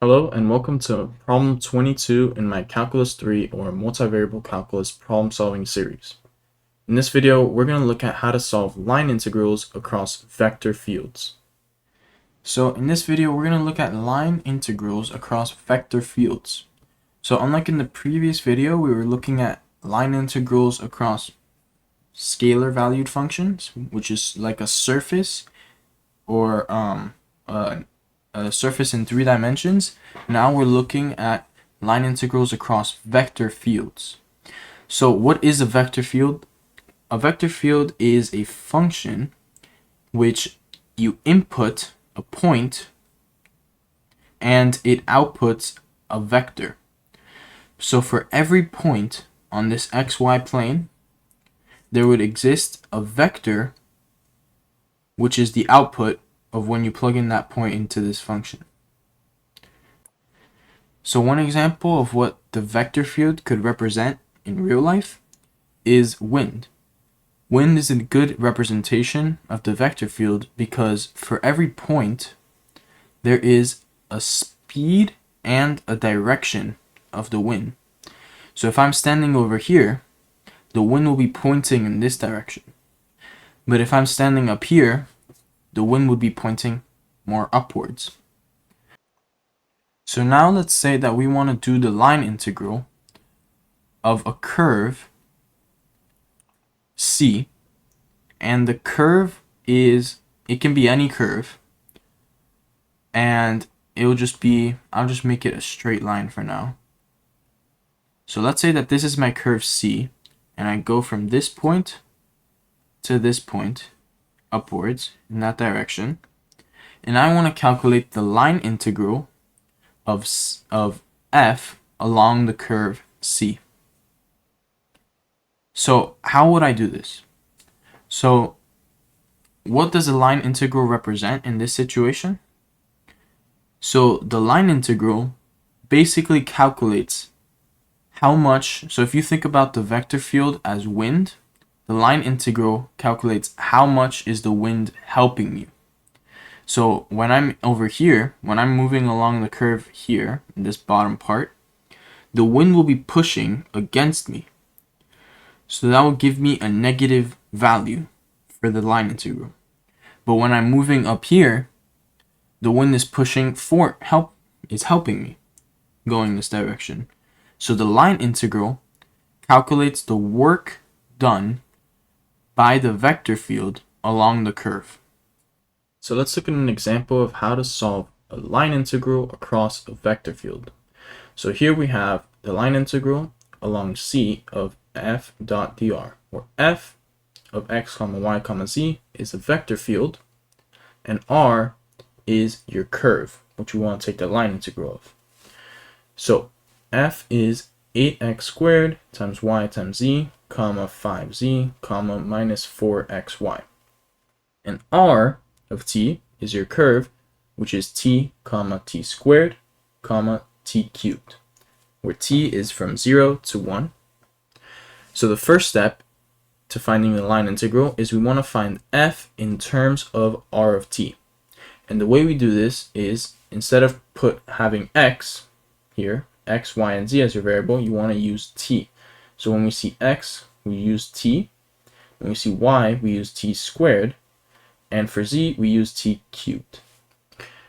Hello and welcome to problem 22 in my Calculus 3 or multivariable calculus problem solving series. In this video, we're going to look at how to solve line integrals across vector fields. So in this video, we're going to look at line integrals across vector fields. So unlike in the previous video, we were looking at line integrals across scalar valued functions, which is like a surface or a surface in 3 dimensions. Now we're looking at line integrals across vector fields. So what is a vector field? A vector field is a function which you input a point and it outputs a vector. So for every point on this xy plane, there would exist a vector which is the output of when you plug in that point into this function. So one example of what the vector field could represent in real life is wind. Wind is a good representation of the vector field because for every point there is a speed and a direction of the wind. So if I'm standing over here, the wind will be pointing in this direction. But if I'm standing up here, the wind would be pointing more upwards. So now let's say that we want to do the line integral of a curve C, and the curve it can be any curve, and I'll just make it a straight line for now. So let's say that this is my curve C, and I go from this point to this point upwards in that direction, and I want to calculate the line integral of f along the curve C. So how would I do this? So what does a line integral represent in this situation? So the line integral basically calculates how much, so if you think about the vector field as wind, the line integral calculates how much is the wind helping you. So when I'm over here, when I'm moving along the curve here, in this bottom part, the wind will be pushing against me. So that will give me a negative value for the line integral. But when I'm moving up here, the wind is pushing is helping me going this direction. So the line integral calculates the work done by the vector field along the curve. So let's look at an example of how to solve a line integral across a vector field. So here we have the line integral along C of f dot dr, where f of x comma y comma z is a vector field, and r is your curve, which we want to take the line integral of. So f is 8x squared times y times z, comma 5z, comma minus 4xy. And r of t is your curve, which is t, comma t squared, comma t cubed, where t is from 0 to 1. So the first step to finding the line integral is we want to find f in terms of r of t. And the way we do this is, instead of having x here, x, y, and z as your variable, you want to use t. So when we see x, we use t. When we see y, we use t squared. And for z, we use t cubed.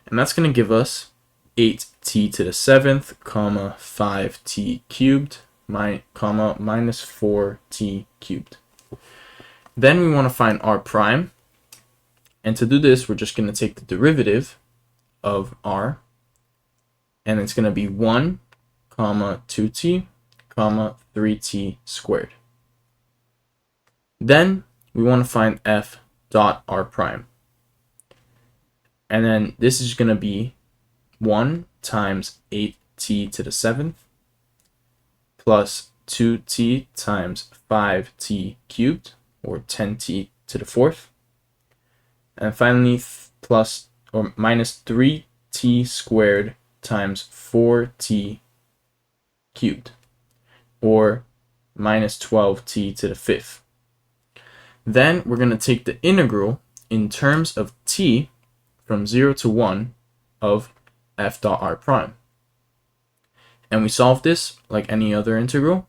And that's going to give us 8t to the 7th, comma 5t cubed, comma minus 4t cubed. Then we want to find r prime. And to do this, we're just going to take the derivative of r. And it's going to be 1, comma 2t, comma 3t squared. Then we want to find f dot r prime. And then this is going to be 1 times 8t to the 7th plus 2t times 5t cubed, or 10t to the 4th. And finally plus or minus 3t squared times 4t cubed, or minus 12t to the 5th. Then we're going to take the integral in terms of t from 0 to 1 of f dot r prime. And we solve this like any other integral,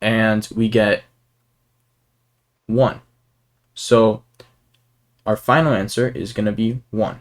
and we get 1. So our final answer is going to be 1.